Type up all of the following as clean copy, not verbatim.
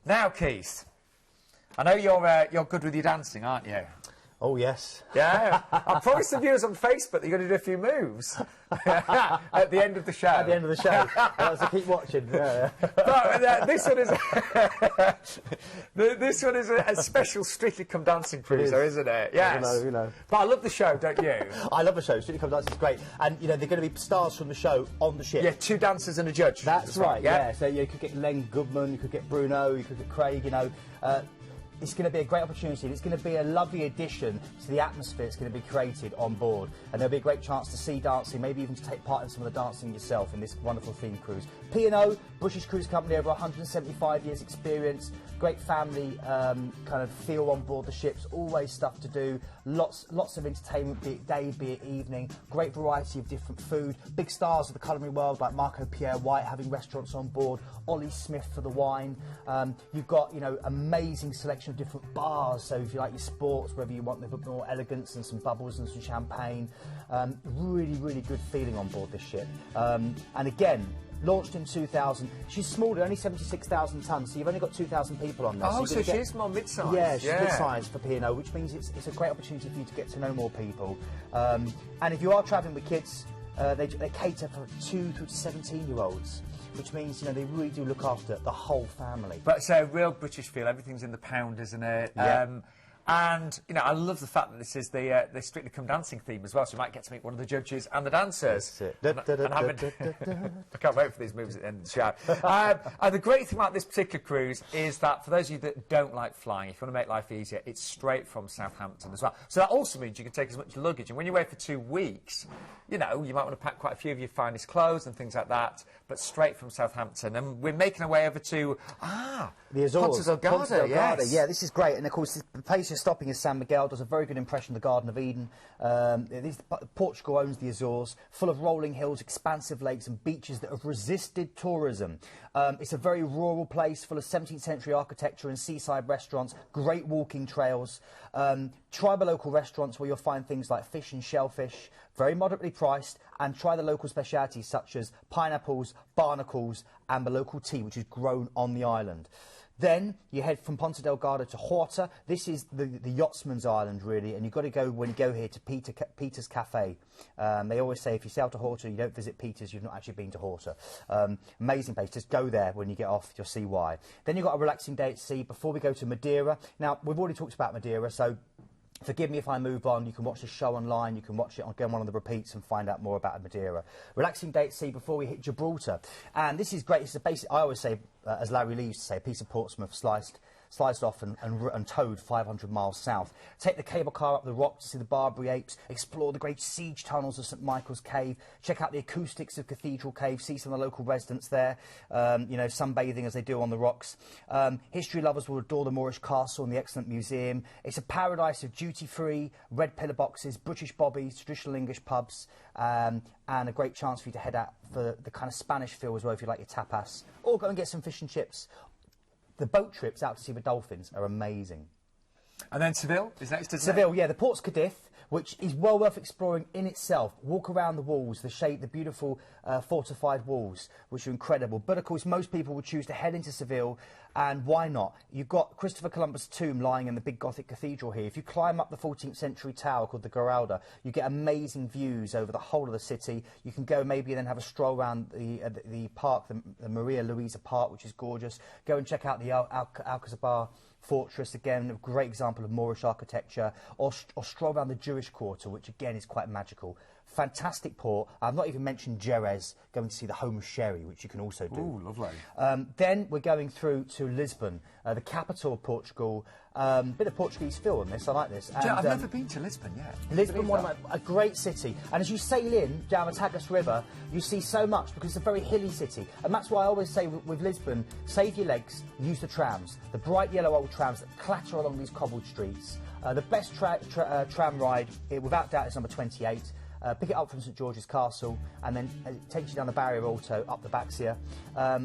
Now, Keith, I know you're good with your dancing, aren't you? Oh, yes. Yeah. I promised the viewers on Facebook that you're going to do a few moves at the end of the show. At the end of the show. So keep watching. Yeah. But this one is this one is a special Strictly Come Dancing cruise, isn't it? Yes. You know. But I love the show, don't you? I love the show. Strictly Come Dancing is great. And, you know, they're going to be stars from the show on the ship. Yeah, 2 dancers and a judge. That's right, yeah. So you could get Len Goodman, you could get Bruno, you could get Craig, you know. It's going to be a great opportunity. It's going to be a lovely addition to the atmosphere that's going to be created on board. And there'll be a great chance to see dancing, maybe even to take part in some of the dancing yourself in this wonderful theme cruise. P&O, British Cruise Company, over 175 years experience, great family kind of feel on board the ships, always stuff to do, lots of entertainment, be it day, be it evening, great variety of different food, big stars of the culinary world like Marco Pierre White having restaurants on board, Ollie Smith for the wine. You've got, you know, amazing selection of different bars, so if you like your sports, whether you want a bit more elegance and some bubbles and some champagne, really good feeling on board this ship. And again, launched in 2000. She's smaller, only 76,000 tonnes, so you've only got 2,000 people on there. Oh, so she's more mid-sized. Yeah, she's mid-sized for P&O, which means it's a great opportunity for you to get to know more people. And if you are travelling with kids, they cater for 2 through to 17-year-olds. Which means, you know, they really do look after the whole family. But it's a real British feel. Everything's in the pound, isn't it? Yeah. And, you know, I love the fact that this is the Strictly Come Dancing theme as well, so you might get to meet one of the judges and the dancers. That's it. I can't wait for these moves at the end of the show. And the great thing about this particular cruise is that for those of you that don't like flying, if you want to make life easier, it's straight from Southampton as well. So that also means you can take as much luggage. And when you're away for 2 weks, you know, you might want to pack quite a few of your finest clothes and things like that, but straight from Southampton. And we're making our way over to, the Azores. Ponta Delgada, yes. Yeah, this is great. And, of course, the place you're stopping is San Miguel. Does a very good impression of the Garden of Eden. Portugal owns the Azores, full of rolling hills, expansive lakes and beaches that have resisted tourism. It's a very rural place, full of 17th century architecture and seaside restaurants, great walking trails. Try the local restaurants where you'll find things like fish and shellfish, very moderately priced, and try the local specialities such as pineapples, barnacles, and the local tea, which is grown on the island. Then you head from Ponta Delgada to Horta. This is the yachtsman's island, really, and you've got to go, when you go here, to Peter's Cafe. They always say if you sail to Horta, you don't visit Peter's, you've not actually been to Horta. Amazing place. Just go there when you get off, you'll see why. Then you've got a relaxing day at sea before we go to Madeira. Now, we've already talked about Madeira, so forgive me if I move on. You can watch the show online. You can watch it on one of the repeats and find out more about Madeira. Relaxing day at sea before we hit Gibraltar. And this is great. It's a basic, I always say, as Larry Lee used to say, a piece of Portsmouth sliced off and towed 500 miles south. Take the cable car up the rock to see the Barbary apes, explore the great siege tunnels of St Michael's Cave, check out the acoustics of Cathedral Cave, see some of the local residents there, you know, sunbathing as they do on the rocks. History lovers will adore the Moorish castle and the excellent museum. It's a paradise of duty-free, red pillar boxes, British bobbies, traditional English pubs, and a great chance for you to head out for the kind of Spanish feel as well if you like your tapas, or go and get some fish and chips. The boat trips out to see the dolphins are amazing. And then Seville is next to Seville, yeah, the Ports Cadiz, which is well worth exploring in itself. Walk around the walls, the beautiful fortified walls, which are incredible. But of course, most people would choose to head into Seville, and why not? You've got Christopher Columbus' tomb lying in the big Gothic cathedral here. If you climb up the 14th century tower called the Giralda, you get amazing views over the whole of the city. You can go maybe and then have a stroll around the park, the Maria Luisa Park, which is gorgeous. Go and check out the Alcazar Fortress, again, a great example of Moorish architecture, or stroll around the Jewish Quarter, which again is quite magical. Fantastic port. I've not even mentioned Jerez, going to see the home of sherry, which you can also do. Ooh, lovely. Then we're going through to Lisbon, the capital of Portugal. Bit of Portuguese feel in this, I like this. And, I've never been to Lisbon yet. Lisbon, a great city. And as you sail in down the Tagus River, you see so much because it's a very hilly city. And that's why I always say with Lisbon, save your legs, use the trams. The bright yellow old trams that clatter along these cobbled streets. The best tram ride, without doubt, is number 28. Pick it up from St George's Castle, and then it takes you down the Barrier Alto, up the Baxia.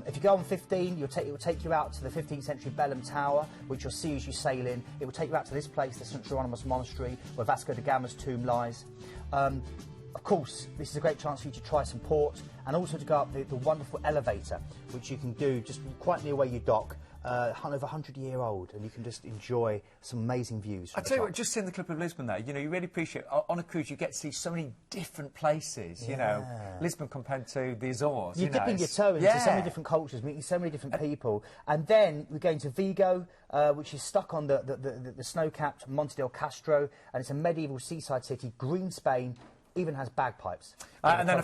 If you go on 15, it will take you out to the 15th century Belém Tower, which you'll see as you sail in. It will take you out to this place, the St Hieronymus Monastery, where Vasco da Gama's tomb lies. Of course, this is a great chance for you to try some port, and also to go up the wonderful elevator, which you can do just quite near where you dock. over 100-year-old, and you can just enjoy some amazing views. I tell you what, just seeing the Clip of Lisbon there, you know, you really appreciate, on a cruise you get to see so many different places, you know, Lisbon compared to the Azores. You're dipping your toe into so many different cultures, meeting so many different people, and then we're going to Vigo, which is stuck on the snow-capped Monte del Castro, and it's a medieval seaside city, green Spain, even has bagpipes. And then a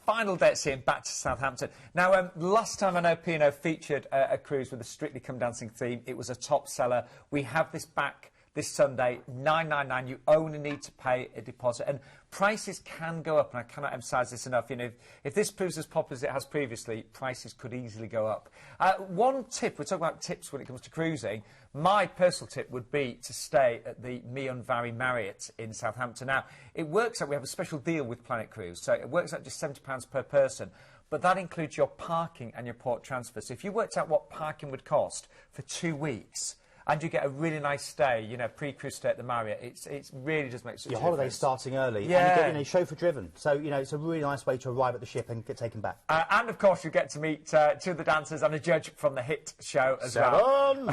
final day at sea and back to Southampton. Now, last time I know P&O featured a cruise with a Strictly Come Dancing theme. It was a top seller. We have this back this Sunday, $9.99. You only need to pay a deposit. And prices can go up, and I cannot emphasise this enough. You know, if this proves as popular as it has previously, prices could easily go up. One tip, we're talking about tips when it comes to cruising. My personal tip would be to stay at the Mion Vary Marriott in Southampton. Now, it works out, we have a special deal with Planet Cruise, so it works out just £70 per person. But that includes your parking and your port transfer. So if you worked out what parking would cost for 2 weeks, and you get a really nice stay, you know, pre-cruise stay at the Marriott, it really does make such a difference. Your holiday's starting early, yeah. And you get, you know, chauffeur-driven. So, you know, it's a really nice way to arrive at the ship and get taken back. And, of course, you get to meet two of the dancers and a judge from the hit show as well.